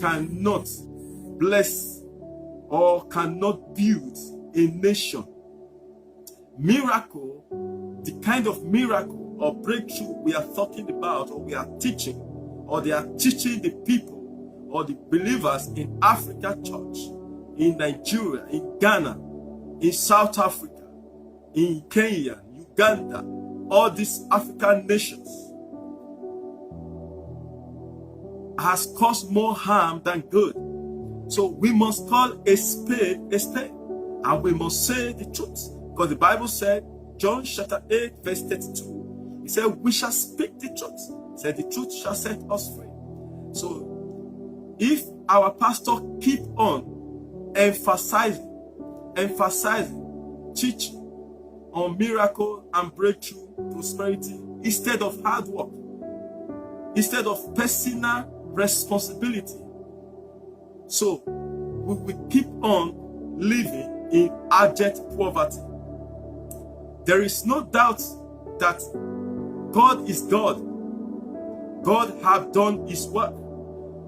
cannot bless or cannot build a nation. Miracle, the kind of miracle or breakthrough we are talking about, or we are teaching, or they are teaching the people or the believers in Africa Church, in Nigeria, in Ghana, in South Africa, in Kenya, Uganda, all these African nations, has caused more harm than good. So we must call a spade, and we must say the truth. Because the Bible said, John chapter 8, verse 32, he said, we shall speak the truth. He said, the truth shall set us free. So if our pastor keep on emphasizing, teaching on miracle and breakthrough prosperity instead of hard work, instead of personal responsibility, so we will keep on living in abject poverty. There is no doubt that God is God. God have done his work.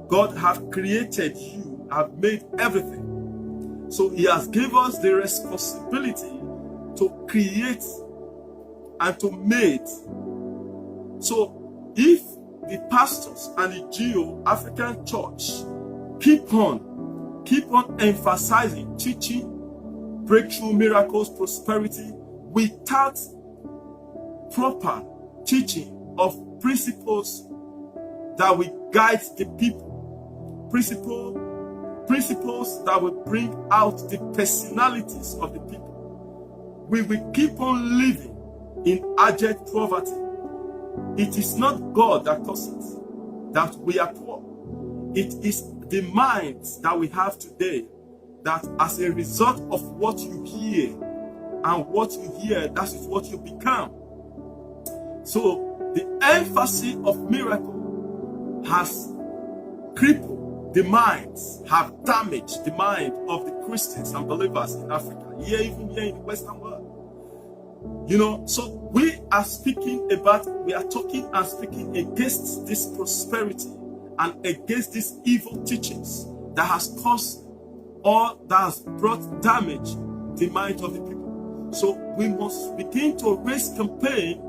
God have created you, have made everything. So he has given us the responsibility to create and to make. So if the pastors and the Geo African Church keep on emphasizing, teaching breakthrough, miracles, prosperity without proper teaching of principles that will guide the people, principles that will bring out the personalities of the people, we will keep on living in abject poverty. It is not God that causes that we are poor. It is the minds that we have today that as a result of what you hear, and what you hear, that is what you become. So the emphasis of miracle has crippled the minds, have damaged the mind of the Christians and believers in Africa, even here in the Western world. You know, so we are talking and speaking against this prosperity and against these evil teachings that has caused or that has brought damage the mind of the people. So we must begin to raise campaign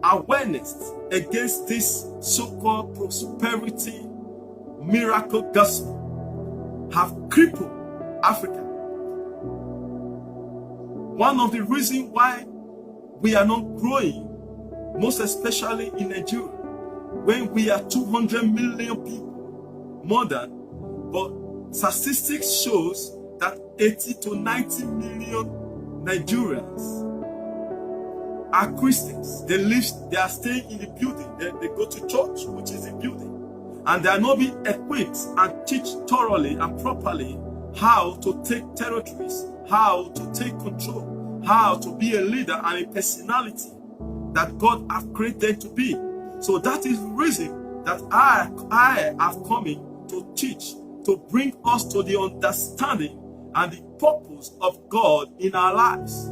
awareness against this so-called prosperity miracle gospel have crippled Africa. One of the reasons why we are not growing, most especially in Nigeria, when we are 200 million people more than, but statistics shows that 80 to 90 million Nigerians are Christians. They are staying in the building. They go to church, which is a building, and they are not being equipped and teach thoroughly and properly how to take territories, how to take control, how to be a leader and a personality that God has created to be. So that is the reason that I have come in to teach, to bring us to the understanding and the purpose of God in our lives.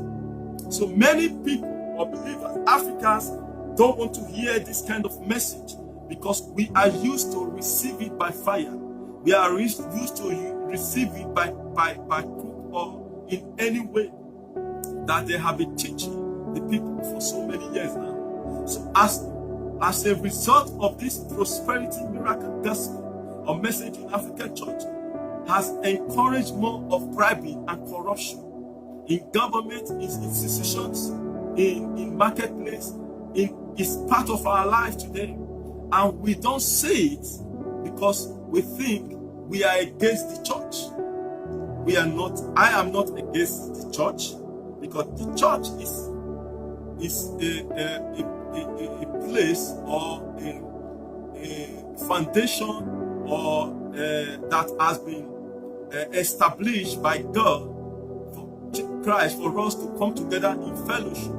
So many people or believers, Africans, don't want to hear this kind of message because we are used to receive it by fire. We are used to receive it by crook or in any way that they have been teaching the people for so many years now. So as a result of this prosperity miracle gospel or message in African Church has encouraged more of bribing and corruption in government, in institutions, in marketplace, it's part of our life today. And we don't say it because we think we are against the church. We are not. I am not against the church because the church is a place or a foundation or that has been established by God for Christ for us to come together in fellowship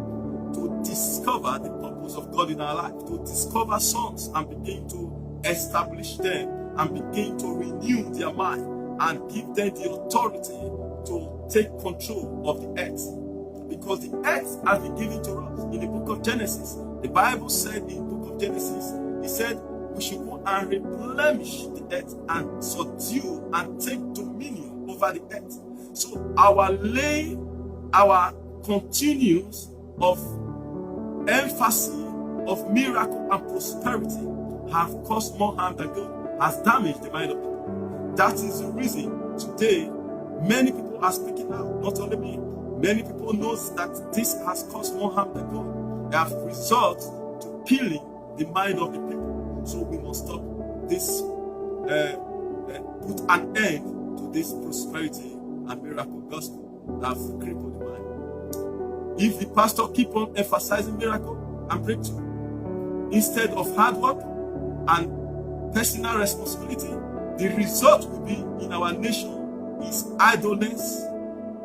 to discover the purpose of God in our life, to discover sons and begin to establish them and begin to renew their mind and give them the authority to take control of the earth. Because the earth has been given to us. In the book of Genesis, the Bible said in the book of Genesis, it said, we should go and replenish the earth and subdue and take dominion over the earth. So our continuous of emphasis of miracle and prosperity have caused more harm than good, has damaged the mind of people. That is the reason today many people are speaking out, not only me. Many people know that this has caused more harm than good. They have resulted to killing the mind of the people. So we must stop this, put an end to this prosperity and miracle gospel that have crippled the mind. If the pastor keep on emphasizing miracle and breakthrough instead of hard work and personal responsibility, the result will be in our nation is idleness.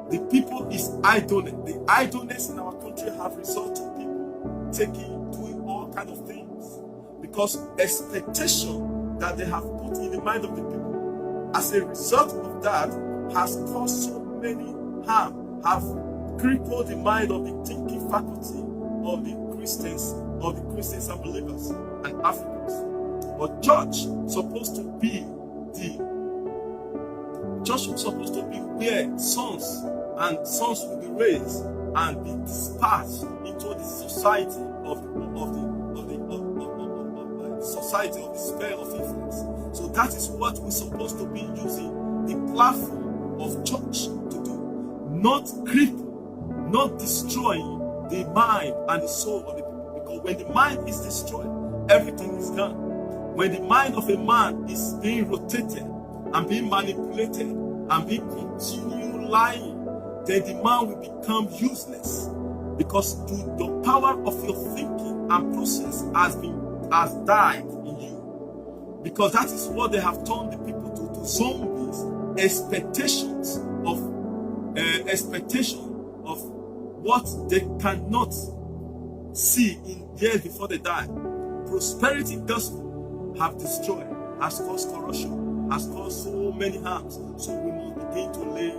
The people is idleness. The idleness in our country have resulted to people doing all kind of things because expectation that they have put in the mind of the people as a result of that has caused so many harm, have crippled the mind of the thinking faculty of the Christians and believers and Africans. But church supposed to be where sons will be raised and be dispersed into the society of the sphere of influence. So that is what we're supposed to be using the platform of church to do, not cripple, not destroying the mind and the soul of the people. Because when the mind is destroyed, everything is gone. When the mind of a man is being rotated and being manipulated and being continually lying, then the man will become useless because the power of your thinking and process has died in you. Because that is what they have turned the people to zombies, expectation of what they cannot see in years before they die. Prosperity gospel have destroyed, has caused corruption, has caused so many harms. So we must begin to lay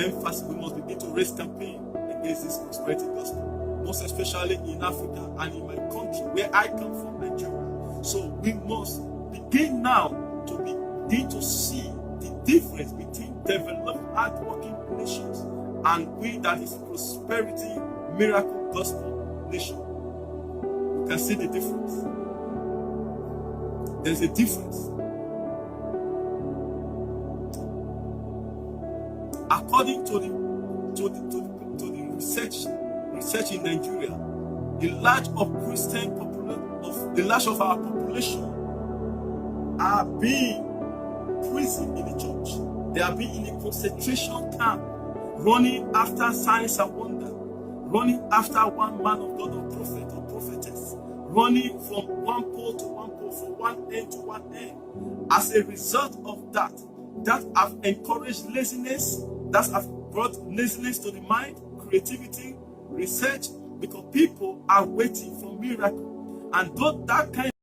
emphasis, we must begin to raise campaign against this prosperity gospel, most especially in Africa and in my country where I come from, Nigeria. So we must begin now to begin to see the difference between developed, hard-working nations and we that is prosperity, miracle gospel nation. You can see the difference. There's a difference. According to the research in Nigeria, the large of our population are being imprisoned in the church. They are being in a concentration camp, running after signs and wonder, running after one man of God or prophet or prophetess, running from one pole to one pole, from one end to one end. As a result of that have encouraged laziness, that have brought laziness to the mind, creativity, research, because people are waiting for miracle. And that kind